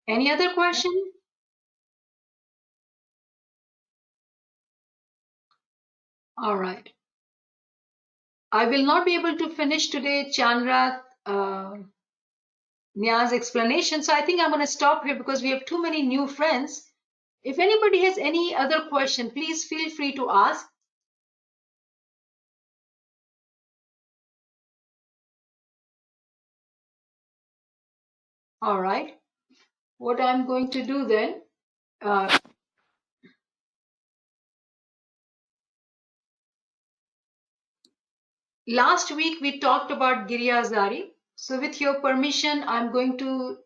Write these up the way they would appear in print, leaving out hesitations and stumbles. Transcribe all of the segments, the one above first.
Any other question? All right. I will not be able to finish today Chandra Nia's explanation, so I think I'm going to stop here because we have too many new friends. If anybody has any other question, please feel free to ask. All right. What I'm going to do then, last week we talked about Giryazari. So with your permission, I'm going to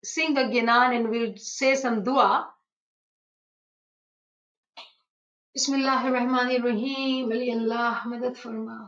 sing a Ginan and we'll say some dua. Bismillahirrahmanirrahim. Ali Allah madad farma.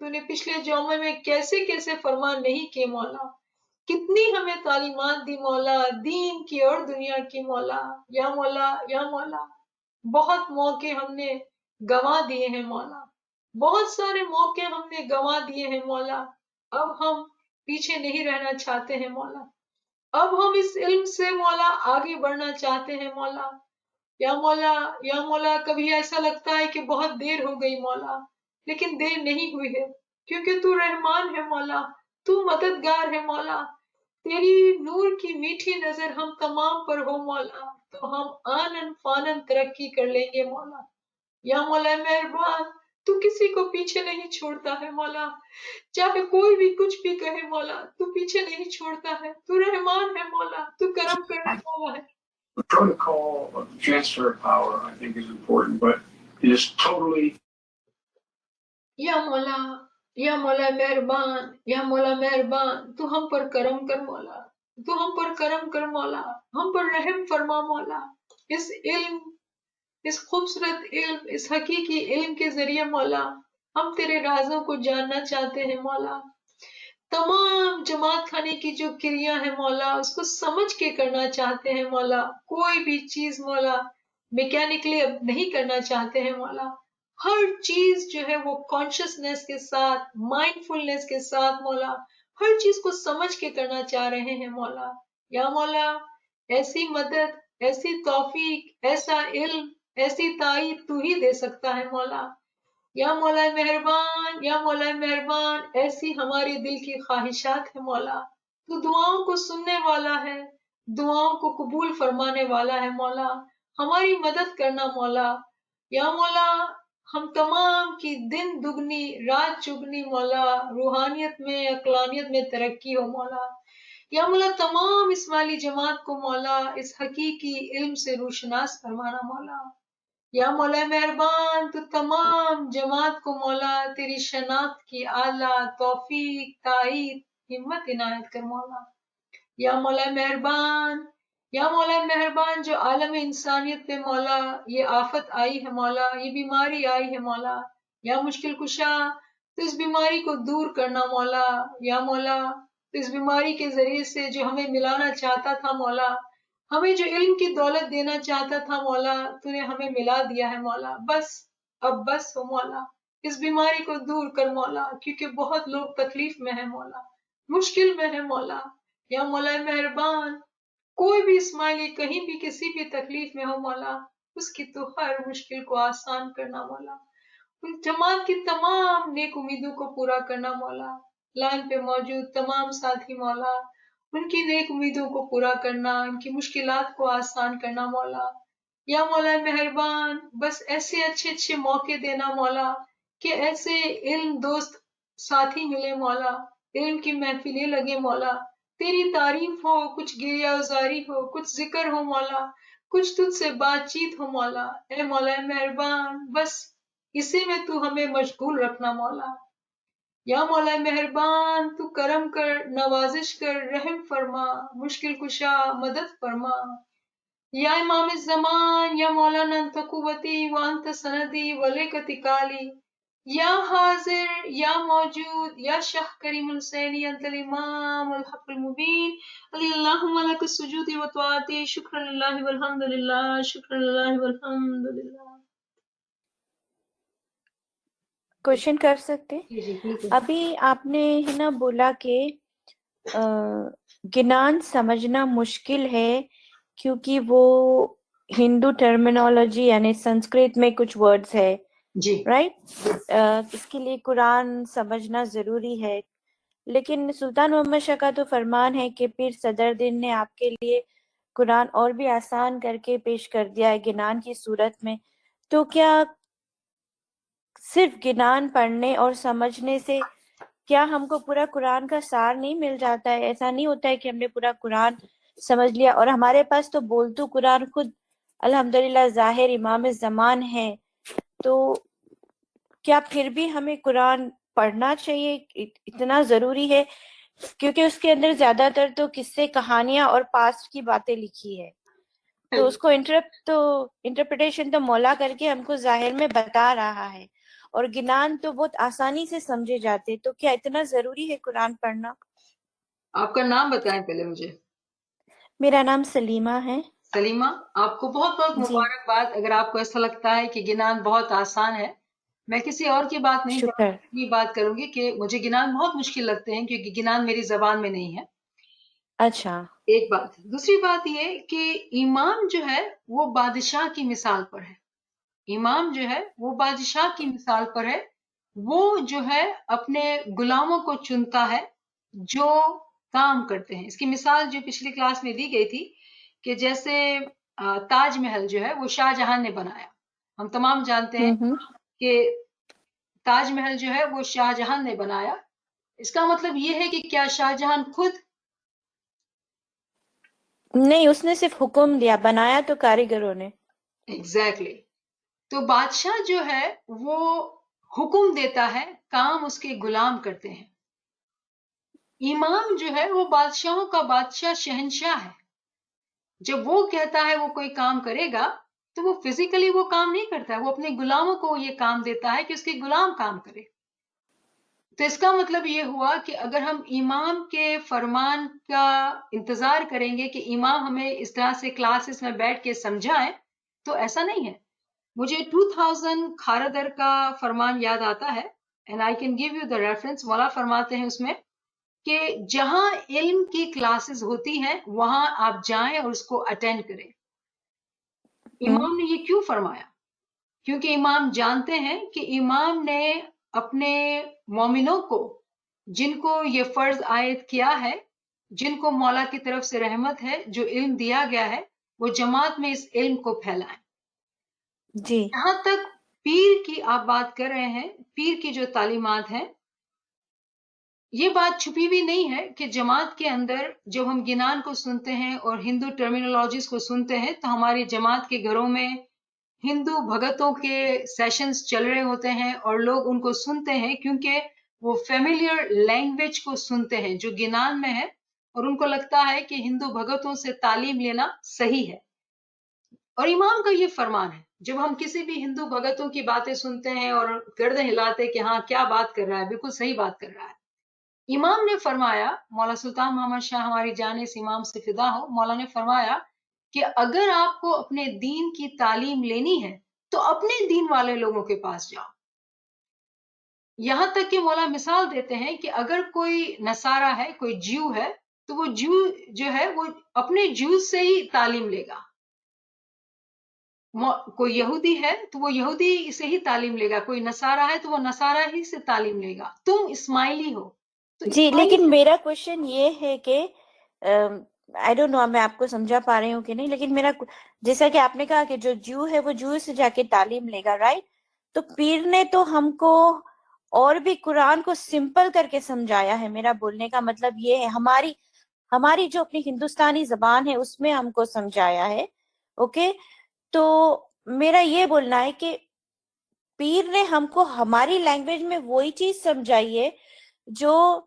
تو نے پچھلے جومے میں کیسے کیسے فرمان نہیں کیے مولا، کتنی ہمیں تعلیمات دی مولا، دین کی اور دنیا کی مولا، یا مولا یا مولا، بہت موقع ہم نے گنوا دیے ہیں مولا، بہت سارے موقع ہم نے گنوا دیے ہیں مولا، اب ہم پیچھے نہیں رہنا چاہتے ہیں مولا، اب ہم اس علم سے مولا آگے بڑھنا چاہتے ہیں مولا، یا مولا یا مولا، کبھی ایسا لگتا ہے کہ بہت دیر ہو گئی مولا، لیکن دیر نہیں ہوئی ہے، کیونکہ تو رحمان ہے مولا، تو مددگار ہے مولا، تیری نور کی میٹھی نظر ہم تمام پر ہو مولا، تو ہم آنن فانن ترقی کر لیں گے مولا، یا مولا مہربان، تو کسی کو پیچھے نہیں چھوڑتا ہے مولا، چاہے کوئی بھی کچھ بھی کہے مولا، تو پیچھے نہیں چھوڑتا ہے، تو رحمان ہے مولا، تو کرم کرنے والا ہے۔ The protocol of the transfer of power, I think, is important, but it is totally. یا مولا یا مولا مہربان، یا مولا مہربان، تو ہم پر کرم کر مولا، تو ہم پر کرم کر مولا، ہم پر رحم فرما مولا، اس علم، اس خوبصورت علم، اس حقیقی علم کے ذریعے مولا ہم تیرے رازوں کو جاننا چاہتے ہیں مولا، تمام جماعت خانے کی جو کریا ہے مولا اس کو سمجھ کے کرنا چاہتے ہیں مولا، کوئی بھی چیز مولا میکینکلی اب نہیں کرنا چاہتے ہیں مولا، ہر چیز جو ہے وہ کانشیسنیس کے ساتھ، مائنڈ فلنس کے ساتھ مولا ہر چیز کو سمجھ کے کرنا چاہ رہے ہیں مولا، یا مولا ایسی مدد، ایسی توفیق، ایسا علم، ایسی تائید تو ہی دے سکتا ہے مولا، یا مولا مہربان، یا مولا مہربان، ایسی ہمارے دل کی خواہشات ہے مولا، تو دعاؤں کو سننے والا ہے، دعاؤں کو قبول فرمانے والا ہے مولا، ہماری مدد کرنا مولا، یا مولا ہم تمام کی دن دگنی رات چگنی مولا، روحانیت میں عقلانیت میں ترقی ہو مولا، یا مولا تمام اسماعیلی جماعت کو مولا اس حقیقی علم سے روشناس فرمانا مولا، یا مولا مہربان، تو تمام جماعت کو مولا تیری شناخت کی اعلیٰ توفیق، تائید، ہمت عنایت کر مولا، یا مولا مہربان، یا مولا مہربان، جو عالم انسانیت پہ مولا یہ آفت آئی ہے مولا، یہ بیماری آئی ہے مولا، یا مشکل کشا، تو اس بیماری کو دور کرنا مولا، یا مولا تو اس بیماری کے ذریعے سے جو ہمیں ملانا چاہتا تھا مولا، ہمیں جو علم کی دولت دینا چاہتا تھا مولا، تو نے ہمیں ملا دیا ہے مولا، بس اب بس ہو مولا، اس بیماری کو دور کر مولا، کیونکہ بہت لوگ تکلیف میں ہے مولا، مشکل میں ہے مولا، یا مولا مہربان، کوئی بھی اسماعیلی کہیں بھی کسی بھی تکلیف میں ہو مولا، اس کی تو ہر مشکل کو آسان کرنا مولا، ان جماعت کی تمام نیک امیدوں کو پورا کرنا مولا، لائن پہ موجود تمام ساتھی مولا ان کی نیک امیدوں کو پورا کرنا، ان کی مشکلات کو آسان کرنا مولا، یا مولا مہربان، بس ایسے اچھے اچھے موقع دینا مولا کہ ایسے علم دوست ساتھی ملے مولا، علم کی محفلیں لگے مولا، تیری تعریف ہو، کچھ گریہ ازاری ہو، کچھ ذکر ہو مولا، کچھ تجھ سے بات چیت ہو مولا، اے مولا مہربان، بس اسی میں تو ہمیں مشغول رکھنا مولا، یا مولا مہربان، تو کرم کر، نوازش کر، رحم فرما، مشکل کشا مدد فرما، یا امام الزمان، یا مولانا انت قوتی وانت سندی ولیکت کالی، یا حاضر، یا موجود، یا شیخ کریم الحسینی، انت الامام الحق المبین، علی اللہم لک السجود وطاعتی، شکر اللہ والحمد للہ، شکر اللہ والحمد للہ۔ کوشچن کر سکتے؟ جی جی بالکل۔ ابھی آپ نے ہے نا بولا کہ گنان سمجھنا مشکل ہے کیونکہ وہ ہندو ٹرمینالوجی یعنی سنسکرت میں کچھ ورڈز ہے، جی رائٹ؟ اس کے لیے قرآن سمجھنا ضروری ہے، لیکن سلطان محمد شاہ کا تو فرمان ہے کہ پیر صدر دین نے آپ کے لیے قرآن اور بھی آسان کر کے پیش کر دیا ہے گنان کی صورت میں، تو کیا صرف گنان پڑھنے اور سمجھنے سے کیا ہم کو پورا قرآن کا سار نہیں مل جاتا ہے؟ ایسا نہیں ہوتا ہے کہ ہم نے پورا قرآن سمجھ لیا اور ہمارے پاس تو بولتو قرآن خود الحمدللہ ظاہر امام زمان ہے، تو کیا پھر بھی ہمیں قرآن پڑھنا چاہیے؟ اتنا ضروری ہے کیونکہ اس کے اندر زیادہ تر تو قصے، کہانیاں اور پاسٹ کی باتیں لکھی ہے، تو اس کو انٹرپریٹیشن تو مولا کر کے ہم کو ظاہر میں بتا رہا ہے، اور گنان تو بہت آسانی سے سمجھے جاتے، تو کیا اتنا ضروری ہے قرآن پڑھنا؟ آپ کا نام بتائیں پہلے مجھے۔ میرا نام سلیمہ ہے۔ سلیمہ، آپ کو بہت بہت جی مبارکباد اگر آپ کو ایسا لگتا ہے کہ گنان بہت آسان ہے۔ میں کسی اور کی بات نہیں کروں شکر۔ گی، یہ بات کروں گی کہ مجھے گنان بہت مشکل لگتے ہیں کیونکہ گنان میری زبان میں نہیں ہے۔ اچھا۔ ایک بات، دوسری بات یہ کہ امام جو ہے وہ بادشاہ کی مثال پر ہے۔ امام جو ہے وہ بادشاہ کی مثال پر ہے، وہ جو ہے اپنے غلاموں کو چنتا ہے جو کام کرتے ہیں۔ اس کی مثال جو پچھلی کلاس میں دی گئی تھی کہ جیسے تاج محل جو ہے وہ شاہ جہاں نے بنایا، ہم تمام جانتے ہیں ہوں۔ کہ تاج محل جو ہے وہ شاہ جہاں نے بنایا۔ اس کا مطلب یہ ہے کہ کیا شاہ جہاں خود؟ نہیں، اس نے صرف حکم دیا، بنایا تو کاریگروں نے۔ ایگزیکٹلی۔ تو بادشاہ جو ہے وہ حکم دیتا ہے، کام اس کے غلام کرتے ہیں۔ امام جو ہے وہ بادشاہوں کا بادشاہ، شہنشاہ ہے۔ جب وہ کہتا ہے وہ کوئی کام کرے گا تو وہ فزیکلی وہ کام نہیں کرتا ہے، وہ اپنے غلاموں کو یہ کام دیتا ہے کہ اس کے غلام کام کرے۔ تو اس کا مطلب یہ ہوا کہ اگر ہم امام کے فرمان کا انتظار کریں گے کہ امام ہمیں اس طرح سے کلاسز میں بیٹھ کے سمجھائیں، تو ایسا نہیں ہے۔ مجھے 2000 کھاردر کا فرمان یاد آتا ہے، and I can give you the reference۔ مولا فرماتے ہیں اس میں کہ جہاں علم کی کلاسز ہوتی ہیں وہاں آپ جائیں اور اس کو اٹینڈ کریں۔ امام نے یہ کیوں فرمایا؟ کیونکہ امام جانتے ہیں کہ امام نے اپنے مومنوں کو، جن کو یہ فرض عائد کیا ہے، جن کو مولا کی طرف سے رحمت ہے، جو علم دیا گیا ہے، وہ جماعت میں اس علم کو پھیلائیں۔ جی یہاں تک پیر کی آپ بات کر رہے ہیں، پیر کی جو تعلیمات ہیں، یہ بات چھپی بھی نہیں ہے کہ جماعت کے اندر جب ہم گنان کو سنتے ہیں اور ہندو ٹرمینالوجیز کو سنتے ہیں تو ہماری جماعت کے گھروں میں ہندو بھگتوں کے سیشنز چل رہے ہوتے ہیں اور لوگ ان کو سنتے ہیں کیونکہ وہ فیملیئر لینگویج کو سنتے ہیں جو گنان میں ہے، اور ان کو لگتا ہے کہ ہندو بھگتوں سے تعلیم لینا صحیح ہے۔ اور امام کا یہ فرمان ہے، جب ہم کسی بھی ہندو بھگتوں کی باتیں سنتے ہیں اور گردن ہلاتے کہ ہاں کیا بات کر رہا ہے، بالکل صحیح بات کر رہا ہے۔ امام نے فرمایا، مولا سلطان محمد شاہ ہماری جان اس امام سے فدا ہو، مولا نے فرمایا کہ اگر آپ کو اپنے دین کی تعلیم لینی ہے تو اپنے دین والے لوگوں کے پاس جاؤ۔ یہاں تک کہ مولا مثال دیتے ہیں کہ اگر کوئی نصارہ ہے، کوئی جیو ہے، تو وہ جیو جو ہے وہ اپنے جیو سے ہی تعلیم لے گا۔ کوئی یہودی ہے تو وہ یہودی سے ہی تعلیم لے گا، کوئی نصارہ ہے تو وہ نصارہ ہی سے تعلیم لے گا۔ تم اسماعیلی ہو تو جی، اسماعیلی لیکن میرا کوشچن یہ ہے کہ آئی ڈونٹ نو میں آپ کو سمجھا پا رہی ہوں کہ نہیں، لیکن میرا جیسا کہ آپ نے کہا کہ جو جیو ہے وہ جیو سے جا کے تعلیم لے گا، رائٹ؟ تو پیر نے تو ہم کو اور بھی قرآن کو سمپل کر کے سمجھایا ہے۔ میرا بولنے کا مطلب یہ ہے ہماری جو اپنی ہندوستانی زبان ہے اس میں ہم کو سمجھایا ہے، اوکے؟ تو میرا یہ بولنا ہے کہ پیر نے ہم کو ہماری لینگویج میں وہی چیز سمجھائی ہے جو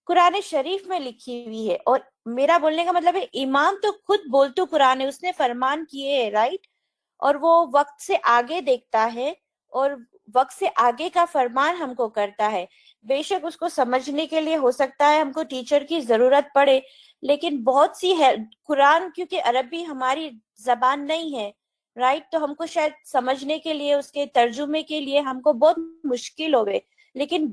قرآن شریف میں لکھی ہوئی ہے۔ اور میرا بولنے کا مطلب ہے امام تو خود بولتو قرآن ہے، اس نے فرمان کیے ہے، رائٹ؟ اور وہ وقت سے آگے دیکھتا ہے اور وقت سے آگے کا فرمان ہم کو کرتا ہے۔ بے شک اس کو سمجھنے کے لیے ہو سکتا ہے ہم کو ٹیچر کی ضرورت پڑے، لیکن بہت سی ہے قرآن، کیونکہ عربی ہماری زبان نہیں ہے، رائٹ؟ تو ہم کو شاید سمجھنے کے لیے، اس کے ترجمے کے لیے ہم کو بہت مشکل ہوئے، لیکن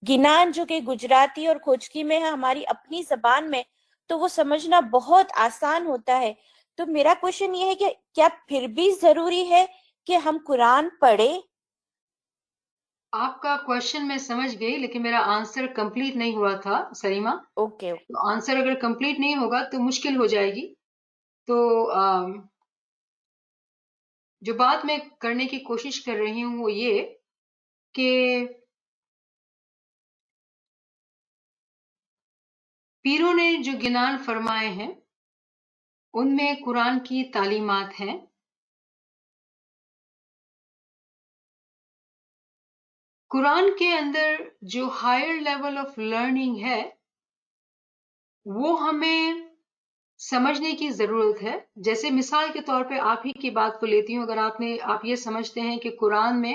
گنان جو کہ گجراتی اور کھوجکی میں ہے ہماری اپنی زبان میں، تو وہ سمجھنا بہت آسان ہوتا ہے۔ تو میرا کوشچن یہ ہے کہ کیا پھر بھی ضروری ہے کہ ہم قرآن پڑھیں؟ آپ کا کوشچن میں سمجھ گئی، لیکن میرا آنسر کمپلیٹ نہیں ہوا تھا سلیمہ۔ اوکے۔ تو آنسر اگر کمپلیٹ نہیں ہوگا تو مشکل ہو جائے گی۔ تو جو بات میں کرنے کی کوشش کر رہی ہوں وہ یہ کہ پیروں نے جو گنان فرمائے ہیں ان میں قرآن کی تعلیمات ہیں۔ قرآن کے اندر جو ہائر لیول آف لرننگ ہے وہ ہمیں سمجھنے کی ضرورت ہے۔ جیسے مثال کے طور پہ آپ ہی کی بات کو لیتی ہوں، اگر آپ یہ سمجھتے ہیں کہ قرآن میں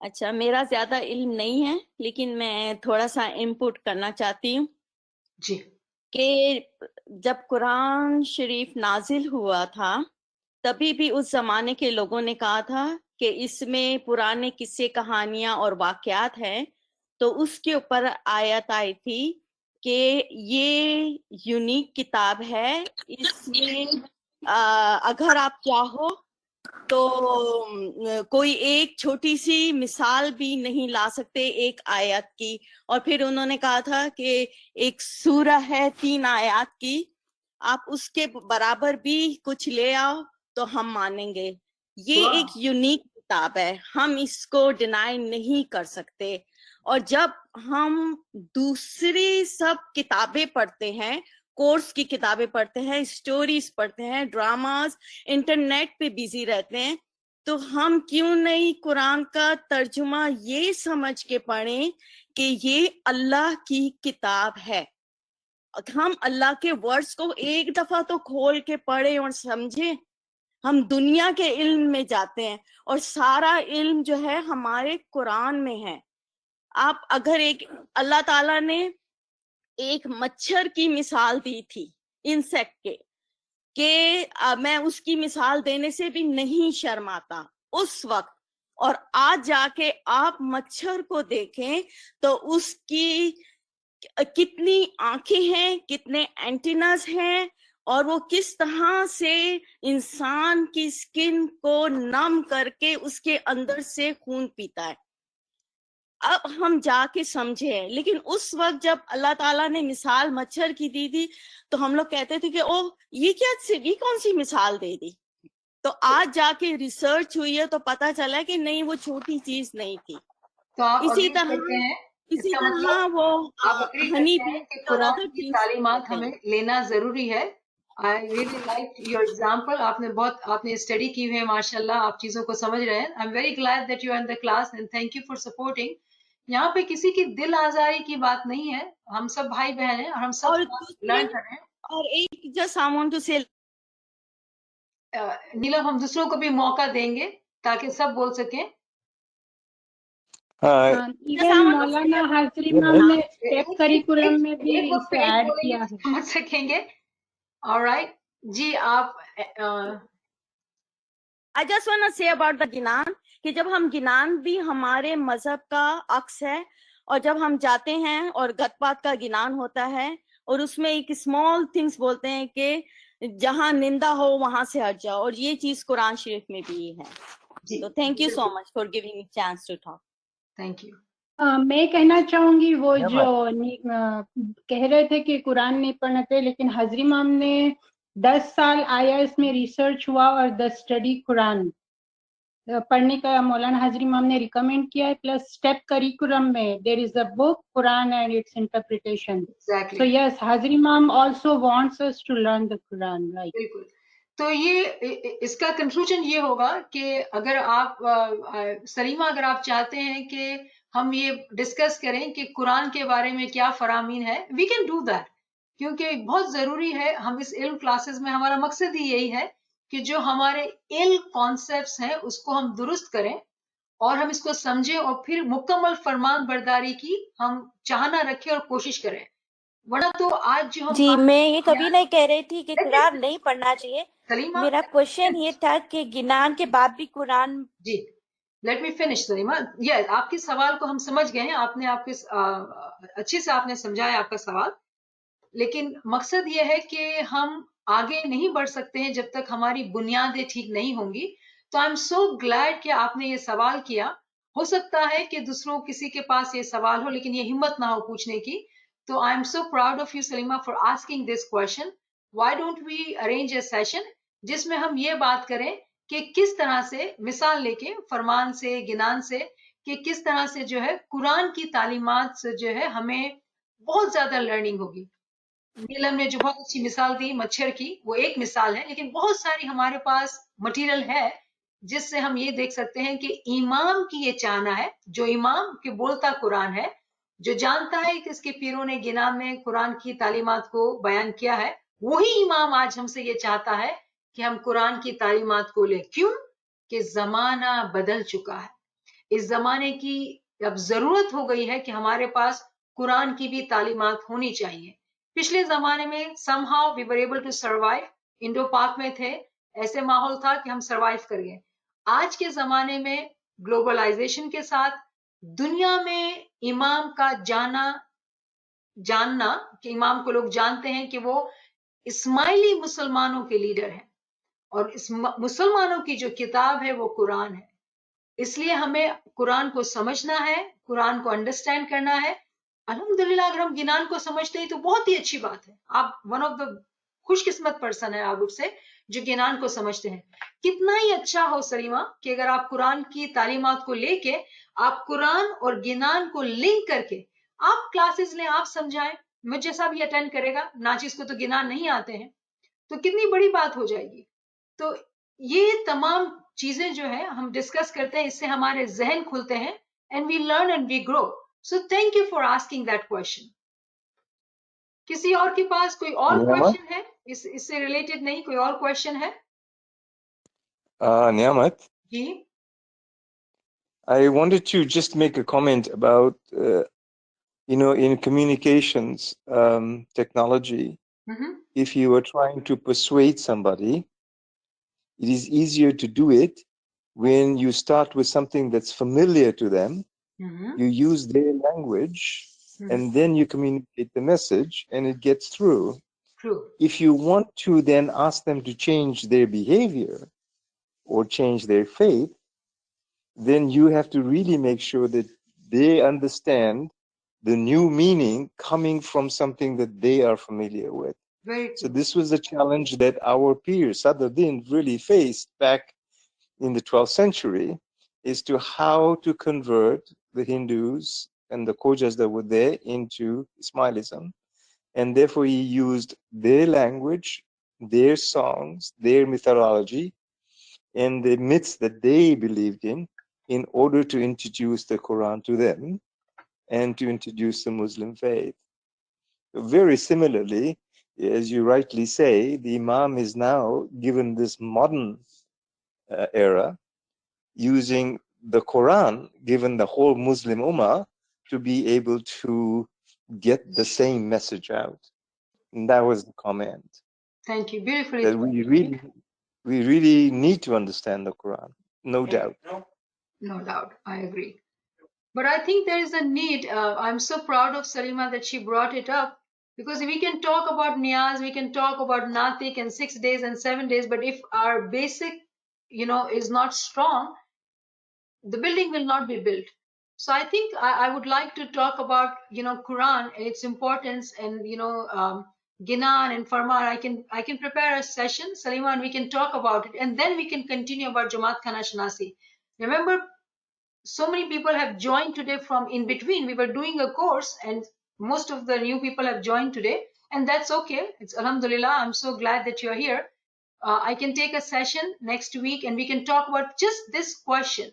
اچھا، میرا زیادہ علم نہیں ہے لیکن میں تھوڑا سا انپٹ کرنا چاہتی ہوں جی کہ جب قرآن شریف نازل ہوا تھا تبھی بھی اس زمانے کے لوگوں نے کہا تھا کہ اس میں پرانے قصے کہانیاں اور واقعات ہیں، تو اس کے اوپر آیت آئی تھی کہ یہ یونیک کتاب ہے، اس میں اگر آپ چاہو تو کوئی ایک چھوٹی سی مثال بھی نہیں لا سکتے ایک آیت کی، اور پھر انہوں نے کہا تھا کہ ایک سورہ ہے 3 آیات کی، آپ اس کے برابر بھی کچھ لے آؤ تو ہم مانیں گے۔ یہ ایک یونیک کتاب ہے، ہم اس کو ڈینائی نہیں کر سکتے۔ اور جب ہم دوسری سب کتابیں پڑھتے ہیں، کورس کی کتابیں پڑھتے ہیں، اسٹوریز پڑھتے ہیں، ڈراماز، انٹرنیٹ پہ بیزی رہتے ہیں، تو ہم کیوں نہیں قرآن کا ترجمہ یہ سمجھ کے پڑھیں کہ یہ اللہ کی کتاب ہے۔ ہم اللہ کے ورڈز کو ایک دفعہ تو کھول کے پڑھیں اور سمجھیں۔ ہم دنیا کے علم میں جاتے ہیں اور سارا علم جو ہے ہمارے قرآن میں ہے۔ آپ اگر ایک اللہ تعالیٰ نے ایک مچھر کی مثال دی تھی انسیکٹ کے، کہ میں اس کی مثال دینے سے بھی نہیں شرماتا اس وقت، اور آج جا کے آپ مچھر کو دیکھیں تو اس کی کتنی آنکھیں ہیں، کتنے اینٹیناز ہیں، اور وہ کس طرح سے انسان کی سکن کو نم کر کے اس کے اندر سے خون پیتا ہے۔ اب ہم جا کے سمجھے، لیکن اس وقت جب اللہ تعالیٰ نے مثال مچھر کی دی تھی تو ہم لوگ کہتے تھے کہ او یہ کون سی مثال دے دی، تو آج جا کے ریسرچ ہوئی ہے تو پتا چلا کہ نہیں، وہ چھوٹی چیز نہیں تھی۔ تو آپ اسی اگری کرتے ہیں، اس اسی کا طرح مطلب وہ آپ اگری ہنی کرتے بی ہیں کہ اور قرآن ادر کی تھنگس تعلیمات ہمیں لینا ضروری ہے۔ I really like your example. آپ نے اسٹڈی کی ہوئی ہے، ماشاء اللہ آپ چیزوں کو سمجھ رہے ہیں۔ I'm very glad that you are in the class and thank you for supporting. یہاں پہ کسی کی دل آزاری کی بات نہیں ہے، ہم سب بھائی بہن ہیں اور ہم سب اور لرن کر رہے ہیں۔ اور ایک جسٹ آئی وانٹ ٹو سے نیلم، ہم دوسروں کو بھی موقع دیں گے تاکہ سب بول سکیں۔ ایون مولانا حاضری میم نے اسٹیپ کریکولم میں بھی ایک وقت اسے پہ ایک ایڈ بولیں کیا گے ہے۔ سمجھ سکیں گے۔ alright جی آپ I just want to say about the گنان، کہ جب ہم گنان بھی ہمارے مذہب کا عکس ہے، اور جب ہم جاتے ہیں اور گت پات کا گنان ہوتا ہے اور اس میں ایک اسمال تھنگس بولتے ہیں کہ جہاں نندا ہو وہاں سے ہٹ جاؤ، اور یہ چیز قرآن شریف میں بھی ہے۔ جی تو thank you so much for giving me chance to talk. Thank you. میں کہنا چاہوں گی وہ جو کہہ رہے تھے کہ قرآن نہیں پڑھنا چاہیے، لیکن حضری مام نے 10 سال آیا اس میں ریسرچ ہوا اور دا اسٹڈی قرآن پڑھنے کا مولانا حضری مام نے ریکمینڈ کیا ہے، پلس اسٹیپ کریکولم میں دیر از اے بک قرآن اینڈ اٹس انٹرپریٹیشن۔ سو یس، حضری مام also wants us to learn the Quran, right؟ بالکل۔ تو یہ اس کا کنکلوژن یہ ہوگا کہ اگر آپ سلیمہ، اگر آپ چاہتے ہیں کہ ہم یہ ڈسکس کریں کہ قرآن کے بارے میں کیا فرامین ہے، وی کین ڈو دیٹ، کیونکہ بہت ضروری ہے۔ ہم اس علم کلاسز میں ہمارا مقصد ہی یہی ہے کہ جو ہمارے علم کانسیپٹس ہیں اس کو ہم درست کریں اور ہم اس کو سمجھیں، اور پھر مکمل فرمان برداری کی ہم چاہنا رکھیں اور کوشش کریں۔ ورنہ تو آج جو ہم جی، میں یہ کبھی نہیں کہہ رہی تھی کہ قرآن نہیں پڑھنا چاہیے، سلیمہ، میرا کوشچن یہ تھا کہ گنان کے بعد بھی قرآن۔ جی لیٹ می فنش سلیمہ۔ یہ آپ کے سوال کو ہم سمجھ گئے ہیں، آپ نے اچھے سے آپ نے سمجھایا آپ کا سوال، لیکن مقصد یہ ہے کہ ہم آگے نہیں بڑھ سکتے ہیں جب تک ہماری بنیادیں ٹھیک نہیں ہوں گی۔ تو آئی ایم سو گلیڈ کہ آپ نے یہ سوال کیا۔ ہو سکتا ہے کہ دوسروں کسی کے پاس یہ سوال ہو لیکن یہ ہمت نہ ہو پوچھنے کی۔ تو I am so proud of you Salima for asking this question. Why don't we arrange a session جس میں ہم یہ بات کریں کہ کس طرح سے مثال لے کے فرمان سے، گنان سے، کہ کس طرح سے جو ہے قرآن کی تعلیمات سے جو ہے ہمیں بہت زیادہ لرننگ ہوگی۔ نیلم نے جو بہت اچھی مثال دی مچھر کی، وہ ایک مثال ہے، لیکن بہت ساری ہمارے پاس مٹیریل ہے جس سے ہم یہ دیکھ سکتے ہیں کہ امام کی یہ چاہنا ہے، جو امام کے بولتا قرآن ہے، جو جانتا ہے کہ اس کے پیروں نے گنان میں قرآن کی تعلیمات کو بیان کیا ہے، وہی امام آج ہم سے یہ چاہتا ہے کہ ہم قرآن کی تعلیمات کو لیں۔ کیوں؟ کہ زمانہ بدل چکا ہے۔ اس زمانے کی اب ضرورت ہو گئی ہے کہ ہمارے پاس قرآن کی بھی تعلیمات ہونی چاہیے. پچھلے زمانے میں somehow we were able to survive. Indo Pak میں تھے, ایسے ماحول تھا کہ ہم سروائیو کر گئے. آج کے زمانے میں گلوبلائزیشن کے ساتھ دنیا میں امام کا جاننا کہ امام کو لوگ جانتے ہیں کہ وہ اسماعیلی مسلمانوں کے لیڈر ہیں, اور مسلمانوں کی جو کتاب ہے وہ قرآن ہے. اس لیے ہمیں قرآن کو سمجھنا ہے, قرآن کو انڈرسٹینڈ کرنا ہے. الحمدللہ اگر ہم گنان کو سمجھتے ہیں تو بہت ہی اچھی بات ہے. آپ ون آف دا خوش قسمت پرسن ہے آپ سے جو گنان کو سمجھتے ہیں. کتنا ہی اچھا ہو سلیمہ کہ اگر آپ قرآن کی تعلیمات کو لے کے آپ قرآن اور گنان کو لنک کر کے آپ کلاسز لیں, آپ سمجھائیں. مجھ جیسا بھی اٹینڈ کرے گا, ناچیز کو تو گنان نہیں آتے ہیں, تو کتنی بڑی بات ہو جائے گی. تو یہ تمام چیزیں جو ہے ہم ڈسکس کرتے ہیں, اس سے ہمارے ذہن کھلتے ہیں, and we learn and we grow. So thank you for asking that question. کسی اور کے پاس کوئی اور کوشچن ہے اس سے ریلیٹڈ؟ نہیں, کوئی اور کوشچن ہے؟ Niamat, G. I wanted to just make a comment about, in communications technology, if you are trying to persuade somebody, it is easier to do it when you start with something that's familiar to them. You use their language, and then you communicate the message, and it gets through. True. If you want to then ask them to change their behavior or change their faith, then you have to really make sure that they understand the new meaning coming from something that they are familiar with. Very So true. this was the challenge that our peer Sadruddin really faced back in the 12th century, is to how to convert the Hindus and the Khojas that were there into Ismailism. And therefore he used their language, their songs, their mythology, and the myths that they believed in order to introduce the Quran to them and to introduce the Muslim faith. Very similarly, as you rightly say, the Imam is now given this modern era, using the Quran, given the whole Muslim Ummah, to be able to get the same message out. And that was the comment. Thank you. Beautifully. That we really need to understand the Quran, no doubt. No doubt. I agree. But I think there is a need. I'm so proud of Salima that she brought it up, because we can talk about Niyaz, we can talk about Natik and 6 days and 7 days, but if our basic, is not strong, the building will not be built. So I think I would like to talk about, Quran, its importance, and, Ginan and Farman. I can prepare a session, Salima, and we can talk about it. And then we can continue about Jamaat Khana Shanasi. Remember, so many people have joined today from in between. We were doing a course and most of the new people have joined today, and that's okay. It's Alhamdulillah. I'm so glad that you're here. I can take a session next week and we can talk about just this question.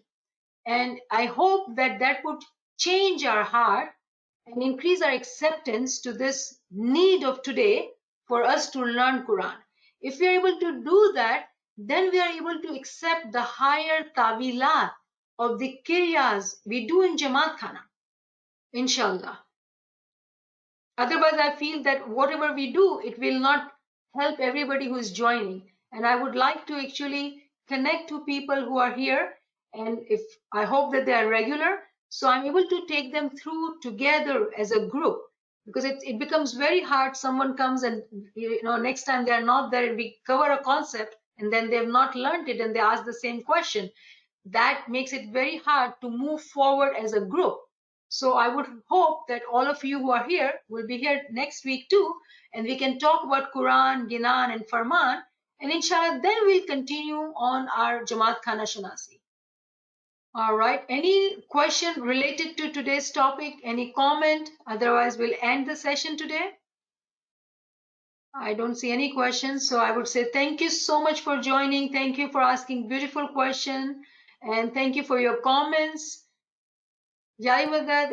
And I hope that would change our heart and increase our acceptance to this need of today for us to learn Quran. If we are able to do that, then we are able to accept the higher tawilat of the kiryas we do in Jamaat Khana, inshallah. Otherwise, I feel that whatever we do, it will not help everybody who is joining. And I would like to actually connect to people who are here, and I hope that they are regular, so I'm able to take them through together as a group, because it becomes very hard. Someone comes and next time they are not there, and we cover a concept and then they have not learned it and they ask the same question. That makes it very hard to move forward as a group. So I would hope that all of you who are here will be here next week too, and we can talk about Quran, Ginan, and Farman, and inshallah then we'll continue on our Jamaat Khana Shanasi. All right, any question related to today's topic, any comment? Otherwise we'll end the session today. I don't see any questions, so I would say thank you so much for joining. Thank you for asking beautiful question, and thank you for your comments. Jai Madad.